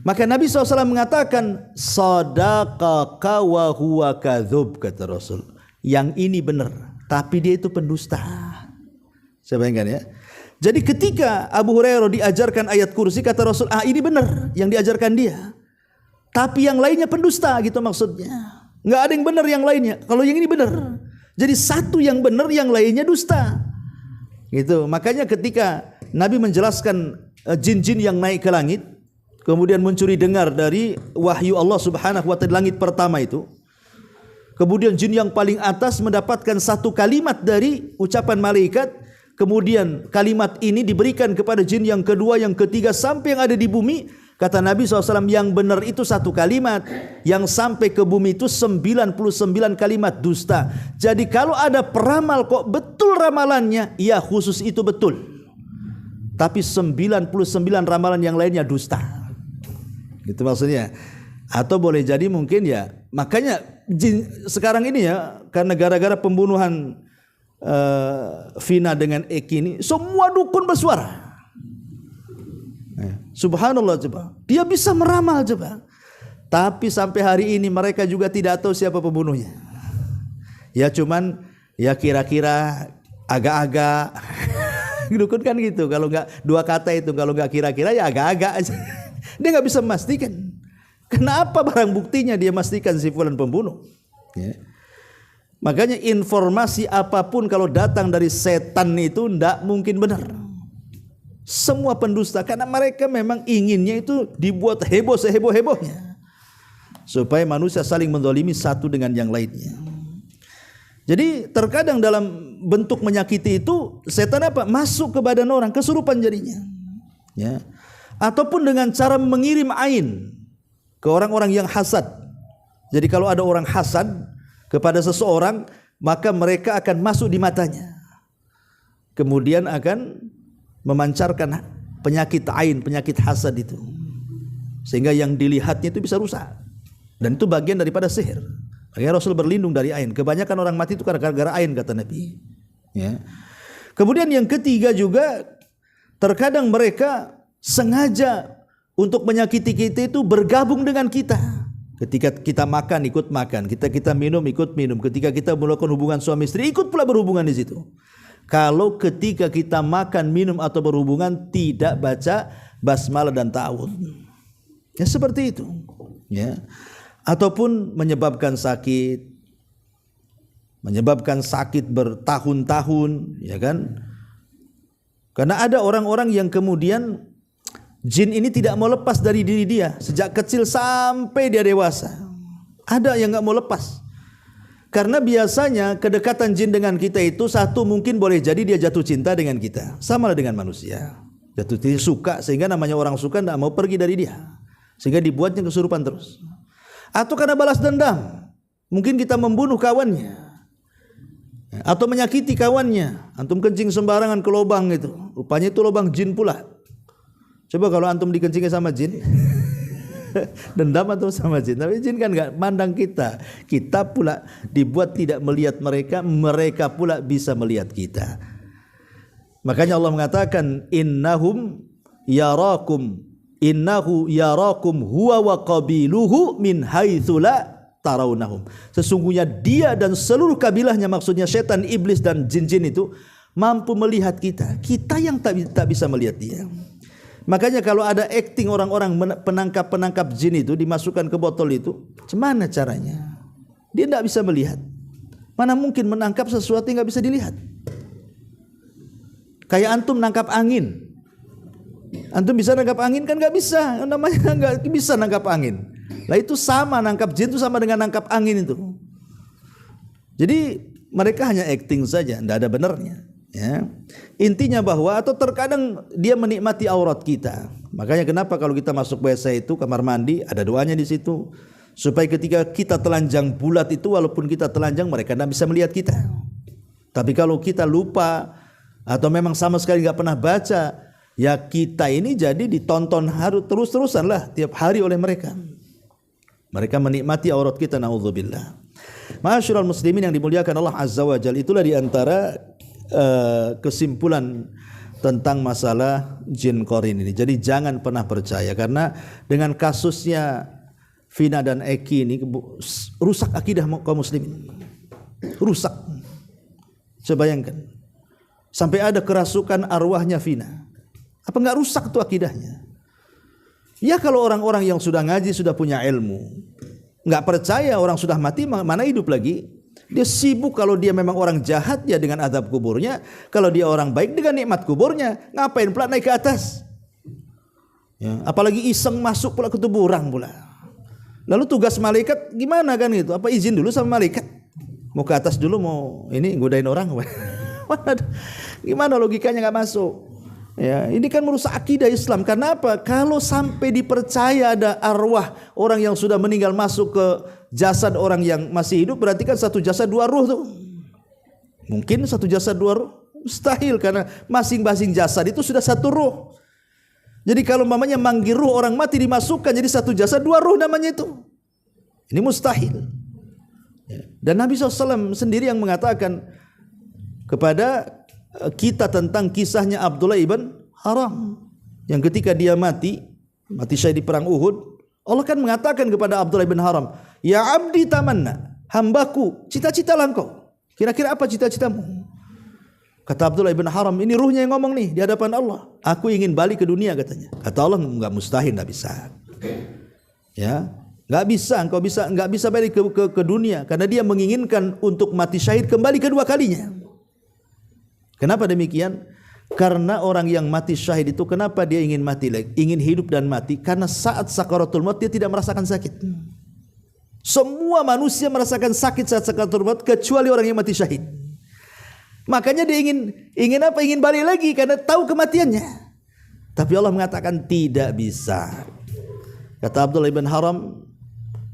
Maka Nabi SAW mengatakan, sadaqaka wa huwa kadzub, kata Rasul. Yang ini benar, tapi dia itu pendusta. Saya bayangkan ya. Jadi ketika Abu Hurairah diajarkan ayat kursi, kata Rasul, ini benar yang diajarkan dia. Tapi yang lainnya pendusta, gitu maksudnya. Nggak ada yang benar yang lainnya. Kalau yang ini benar. Jadi satu yang benar, yang lainnya dusta. Gitu. Makanya ketika Nabi menjelaskan jin-jin yang naik ke langit, kemudian mencuri dengar dari wahyu Allah Subhanahu wa taala langit pertama itu. Kemudian jin yang paling atas mendapatkan satu kalimat dari ucapan malaikat. Kemudian kalimat ini diberikan kepada jin yang kedua, yang ketiga, sampai yang ada di bumi. Kata Nabi SAW, yang benar itu satu kalimat, yang sampai ke bumi itu 99 kalimat dusta. Jadi kalau ada peramal kok betul ramalannya, ya khusus itu betul. Tapi 99 ramalan yang lainnya dusta. Gitu maksudnya. Atau boleh jadi mungkin ya, makanya jin sekarang ini ya, karena gara-gara pembunuhan Vina dengan Eki ini, semua dukun bersuara. Subhanallah, coba dia bisa meramal, coba. Tapi sampai hari ini mereka juga tidak tahu siapa pembunuhnya. Ya cuman ya kira-kira, agak-agak. Dukun kan gitu, kalau nggak dua kata itu, kalau nggak kira-kira ya agak-agak aja. Dia nggak bisa memastikan. Kenapa barang buktinya dia memastikan si fulan pembunuh? Ya. Makanya informasi apapun kalau datang dari setan itu tidak mungkin benar. Semua pendusta, karena mereka memang inginnya itu dibuat heboh seheboh-hebohnya, supaya manusia saling menzalimi satu dengan yang lainnya. Jadi terkadang dalam bentuk menyakiti itu, setan apa? Masuk ke badan orang, kesurupan jadinya. Ya. Ataupun dengan cara mengirim ain ke orang-orang yang hasad. Jadi kalau ada orang hasad kepada seseorang, maka mereka akan masuk di matanya, kemudian akan memancarkan penyakit ain, penyakit hasad itu, sehingga yang dilihatnya itu bisa rusak. Dan itu bagian daripada sihir. Makanya Rasul berlindung dari ain. Kebanyakan orang mati itu gara-gara ain, kata Nabi. Ya. Kemudian yang ketiga juga, terkadang mereka sengaja untuk menyakiti kita itu bergabung dengan kita. Ketika kita makan, ikut makan. Kita minum, ikut minum. Ketika kita melakukan hubungan suami istri, ikut pula berhubungan di situ. Kalau ketika kita makan, minum atau berhubungan tidak baca basmalah dan ta'awudz, ya seperti itu. Ya. Ataupun menyebabkan sakit bertahun-tahun, ya kan? Karena ada orang-orang yang kemudian jin ini tidak mau lepas dari diri dia sejak kecil sampai dia dewasa. Ada yang nggak mau lepas. Karena biasanya kedekatan jin dengan kita itu, satu mungkin boleh jadi dia jatuh cinta dengan kita, sama dengan manusia. Jatuh cinta, suka, sehingga namanya orang suka tidak mau pergi dari dia, sehingga dibuatnya kesurupan terus. Atau karena balas dendam, mungkin kita membunuh kawannya, atau menyakiti kawannya. Antum kencing sembarangan ke lubang itu, rupanya itu lubang jin pula. Coba kalau antum dikencingin sama jin, dendam atau sama jin, tapi jin kan nggak mandang kita. Kita pula dibuat tidak melihat mereka, mereka pula bisa melihat kita. Makanya Allah mengatakan innahu yarakum huwa wa qabiluhu min haitsu la tarawnahum. Sesungguhnya dia dan seluruh kabilahnya, maksudnya setan, iblis dan jin-jin itu mampu melihat kita. Kita yang tak bisa melihat dia. Makanya kalau ada acting orang-orang penangkap jin itu dimasukkan ke botol itu, gimana caranya? Dia tidak bisa melihat. Mana mungkin menangkap sesuatu yang nggak bisa dilihat? Kayak antum nangkap angin. Antum bisa nangkap angin kan nggak bisa, namanya nggak bisa nangkap angin. Lah itu sama, nangkap jin itu sama dengan nangkap angin itu. Jadi mereka hanya acting saja, tidak ada benarnya. Ya. Intinya bahwa atau terkadang dia menikmati aurat kita. Makanya kenapa kalau kita masuk WC itu kamar mandi ada doanya di situ supaya ketika kita telanjang bulat itu walaupun kita telanjang mereka tidak bisa melihat kita. Tapi kalau kita lupa atau memang sama sekali nggak pernah baca, ya kita ini jadi ditonton harus terus-terusan lah tiap hari oleh mereka. Mereka menikmati aurat kita, naudzubillah. Ma'asyiral muslimin yang dimuliakan Allah Azza wa Jalla, itulah di antara kesimpulan tentang masalah jin qarin ini. Jadi jangan pernah percaya, karena dengan kasusnya Vina dan Eki ini rusak akidah kaum muslimin. Rusak. Coba bayangkan. Sampai ada kerasukan arwahnya Vina. Apa enggak rusak tuh akidahnya? Ya kalau orang-orang yang sudah ngaji, sudah punya ilmu, enggak percaya orang sudah mati mana hidup lagi. Dia sibuk kalau dia memang orang jahat ya dengan azab kuburnya, kalau dia orang baik dengan nikmat kuburnya. Ngapain pula naik ke atas? Ya, apalagi iseng masuk pula ke tubuh orang pula. Lalu tugas malaikat gimana kan itu? Apa izin dulu sama malaikat? Mau ke atas dulu, mau ini godain orang? Gimana logikanya nggak masuk? Ya, ini kan merusak akidah Islam. Karena apa? Kalau sampai dipercaya ada arwah orang yang sudah meninggal masuk ke jasad orang yang masih hidup, berarti kan satu jasad dua ruh tuh. Mungkin satu jasad dua ruh? Mustahil, karena masing-masing jasad itu sudah satu ruh. Jadi kalau mamanya manggil ruh orang mati dimasukkan jadi satu jasad dua ruh namanya itu. Ini mustahil. Dan Nabi SAW sendiri yang mengatakan kepada kita tentang kisahnya Abdullah ibn Haram yang ketika dia mati syahid di perang Uhud, Allah kan mengatakan kepada Abdullah ibn Haram, ya abdi tamanna, hambaku, cita-citalah engkau. Kira-kira apa cita-citamu? Kata Abdullah ibn Haram, ini ruhnya yang ngomong nih di hadapan Allah, aku ingin balik ke dunia katanya. Kata Allah, enggak, mustahil, enggak bisa. Ya, enggak bisa, engkau enggak bisa balik ke dunia, karena dia menginginkan untuk mati syahid kembali kedua kalinya. Kenapa demikian? Karena orang yang mati syahid itu kenapa dia ingin mati lagi, ingin hidup dan mati? Karena saat sakaratul maut dia tidak merasakan sakit. Semua manusia merasakan sakit saat sakaratul maut kecuali orang yang mati syahid. Makanya dia ingin apa? Ingin balik lagi karena tahu kematiannya. Tapi Allah mengatakan tidak bisa. Kata Abdullah ibn Haram,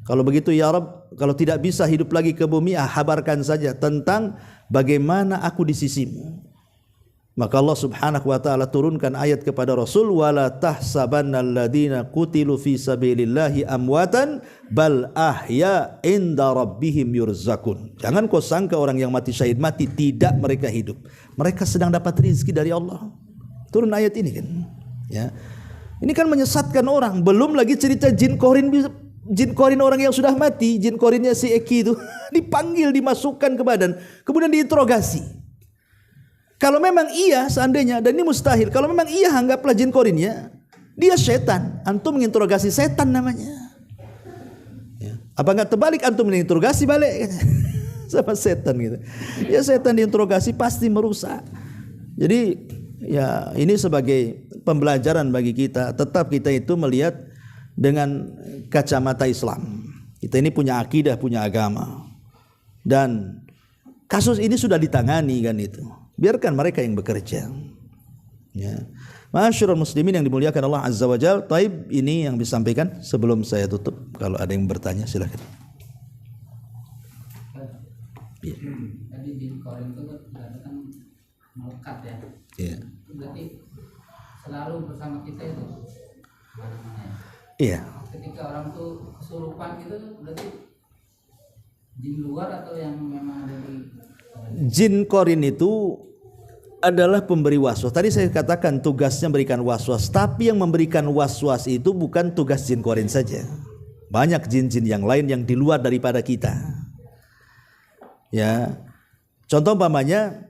kalau begitu ya Rabb, kalau tidak bisa hidup lagi ke bumi, habarkan saja tentang bagaimana aku di sisimu. Maka Allah Subhanahu wa taala turunkan ayat kepada Rasul, wala tahsabannal ladzina qutilu fi sabilillahi amwatan bal ahya inda rabbihim yurzakun. Jangan kau sangka orang yang mati syahid mati tidak, mereka hidup. Mereka sedang dapat rezeki dari Allah. Turun ayat ini kan. Ya. Ini kan menyesatkan orang. Belum lagi cerita jin qarin orang yang sudah mati, jin qarinnya si Eki itu dipanggil, dimasukkan ke badan, kemudian diinterogasi. Kalau memang iya seandainya, dan ini mustahil, kalau memang iya anggaplah jin qarinnya, dia setan, antum menginterogasi setan namanya. Ya. Apa enggak terbalik, antum menginterogasi balik sama setan gitu. Ya setan diinterogasi pasti merusak. Jadi ya ini sebagai pembelajaran bagi kita, tetap kita itu melihat dengan kacamata Islam. Kita ini punya akidah, punya agama. Dan kasus ini sudah ditangani kan itu. Biarkan mereka yang bekerja. Ya. Ma'asyiral muslimin yang dimuliakan Allah Azza wa Jalla. Taib, ini yang disampaikan sebelum saya tutup. Kalau ada yang bertanya silakan.
Tadi jin qarin itu kan melekat ya.
Iya.
berarti selalu bersama kita itu mana-mana ya.
Iya.
Ketika orang tuh kesurupan gitu berarti jin luar atau yang memang ada di
Jin korin itu adalah pemberi waswas. Tadi saya katakan tugasnya memberikan waswas, tapi yang memberikan waswas itu bukan tugas jin korin saja. Banyak jin-jin yang lain yang di luar daripada kita. Ya. Contoh umpamanya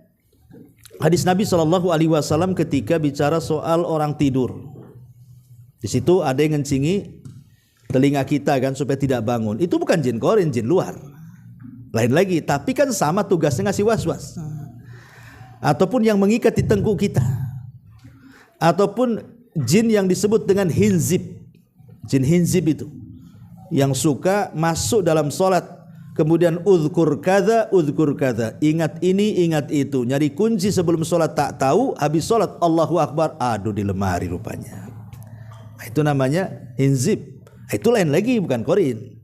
hadis Nabi SAW ketika bicara soal orang tidur. Di situ ada yang ngencingi telinga kita kan supaya tidak bangun. Itu bukan jin korin, jin luar. Lain lagi, tapi kan sama tugasnya ngasih was-was. Ataupun yang mengikat di tengkuk kita, ataupun jin yang disebut dengan hinzib. Jin hinzib itu yang suka masuk dalam solat, kemudian uzkur kada, ingat ini, ingat itu, nyari kunci sebelum solat tak tahu, habis solat Allahu Akbar, aduh di lemari rupanya. Itu namanya hinzib. Itu lain lagi, bukan korin.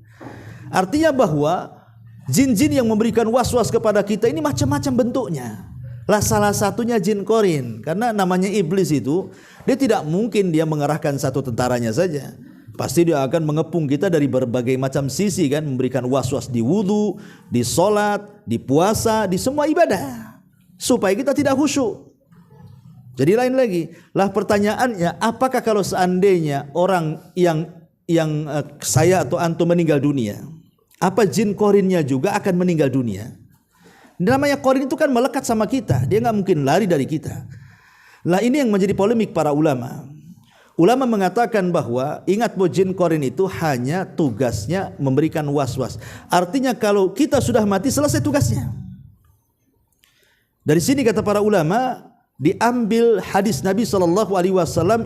Artinya bahwa jin-jin yang memberikan was-was kepada kita ini macam-macam bentuknya. Lah salah satunya jin korin, karena namanya iblis itu dia tidak mungkin dia mengerahkan satu tentaranya saja. Pasti dia akan mengepung kita dari berbagai macam sisi kan, memberikan was-was di wudu, di solat, di puasa, di semua ibadah, supaya kita tidak khusyuk. Jadi lain lagi. Lah pertanyaannya, apakah kalau seandainya orang yang saya atau antum meninggal dunia, apa jin korinnya juga akan meninggal dunia? Namanya korin itu kan melekat sama kita, dia nggak mungkin lari dari kita. Lah ini yang menjadi polemik para ulama. Ulama mengatakan bahwa ingat bahwa jin korin itu hanya tugasnya memberikan was-was. Artinya kalau kita sudah mati selesai tugasnya. Dari sini kata para ulama diambil hadis Nabi SAW,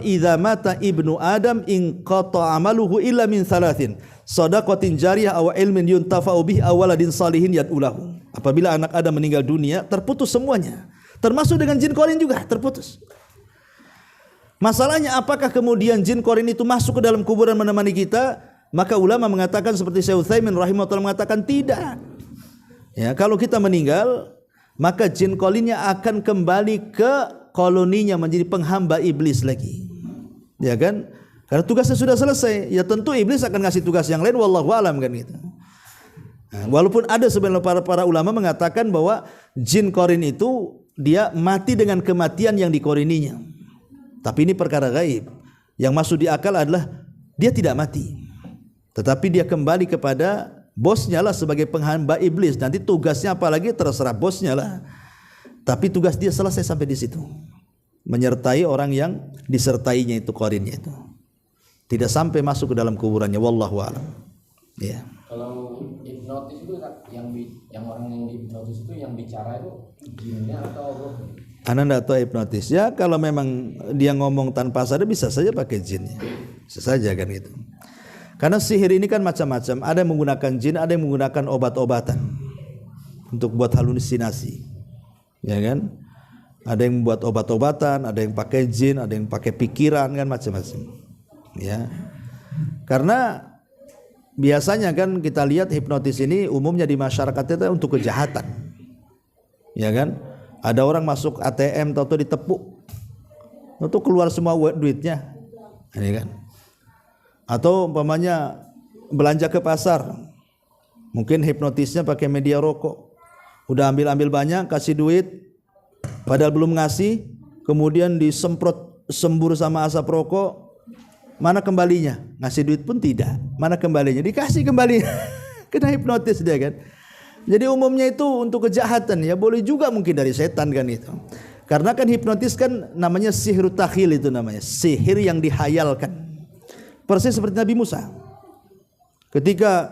idza mata ibnu Adam inqata amaluhu illa min thalathin, shadaqatin jariyah aw ilmin yuntafa'u bihi aw waladin salihin yad'ulahu. Apabila anak Adam meninggal dunia, terputus semuanya. Termasuk dengan jin korin juga terputus. Masalahnya apakah kemudian jin korin itu masuk ke dalam kuburan menemani kita? Maka ulama mengatakan seperti Syekh Utsaimin rahimahullah mengatakan tidak. Ya, kalau kita meninggal, maka jin korinnya akan kembali ke koloninya menjadi penghamba iblis lagi. Ya kan? Karena tugasnya sudah selesai. Ya tentu iblis akan ngasih tugas yang lain, wallahu alam kan gitu. Nah, walaupun ada sebenarnya para ulama mengatakan bahwa jin korin itu dia mati dengan kematian yang dikorininya. Tapi ini perkara gaib. Yang masuk di akal adalah dia tidak mati, tetapi dia kembali kepada bosnya lah sebagai penghamba iblis. Nanti tugasnya apalagi terserah bosnya lah. Tapi tugas dia selesai sampai di situ. Menyertai orang yang disertainya itu korinnya itu. Tidak sampai masuk ke dalam kuburannya, wallahu a'lam. Ya.
Kalau hipnotis itu yang orang yang hipnotis itu yang bicara itu jinnya atau rohnya?
Anda tidak tahu hipnotis. Ya kalau memang dia ngomong tanpa sadar bisa saja pakai jinnya. Bisa saja kan gitu. Karena sihir ini kan macam-macam. Ada yang menggunakan jin, ada yang menggunakan obat-obatan untuk buat halusinasi. Ya kan? Ada yang membuat obat-obatan, ada yang pakai jin, ada yang pakai pikiran kan macam-macam. Ya. Karena biasanya kan kita lihat hipnotis ini umumnya di masyarakat itu untuk kejahatan. Ya kan? Ada orang masuk ATM atau ditepuk. Itu keluar semua duitnya. Ini kan. Atau umpamanya belanja ke pasar. Mungkin hipnotisnya pakai media rokok. Udah ambil banyak, kasih duit, padahal belum ngasih, kemudian disemprot sembur sama asap rokok. Mana kembalinya? Ngasih duit pun tidak. Mana kembalinya? Dikasih kembali. Kena hipnotis dia kan. Jadi umumnya itu untuk kejahatan, ya boleh juga mungkin dari setan kan itu. Karena kan hipnotis kan namanya sihir takhil, itu namanya sihir yang dihayalkan. Persis seperti Nabi Musa. Ketika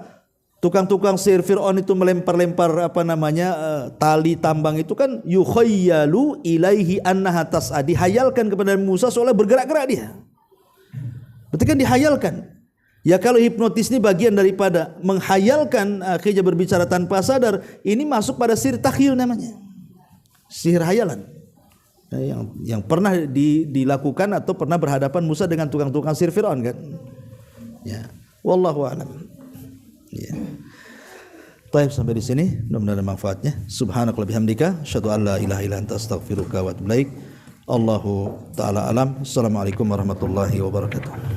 tukang-tukang sihir Fir'aun itu melempar-lempar tali tambang itu kan yukhayyalu ilaihi annaha tas'a, dihayalkan kepada Musa seolah bergerak-gerak dia. Berarti kan dihayalkan. Ya kalau hipnotis ini bagian daripada menghayalkan, akhirnya berbicara tanpa sadar, ini masuk pada sihir takhil namanya. Sihir hayalan. Yang pernah dilakukan atau pernah berhadapan Musa dengan tukang-tukang sihir Fir'aun kan. Ya, wallahu a'lam. Ya. Baik, sampai di sini mudah-mudahan manfaatnya. Subhanakallahumma bihamdika asyhadu an la ilaha illa anta astaghfiruka wa atubu ilaik. Allahu taala alam. Assalamualaikum warahmatullahi wabarakatuh.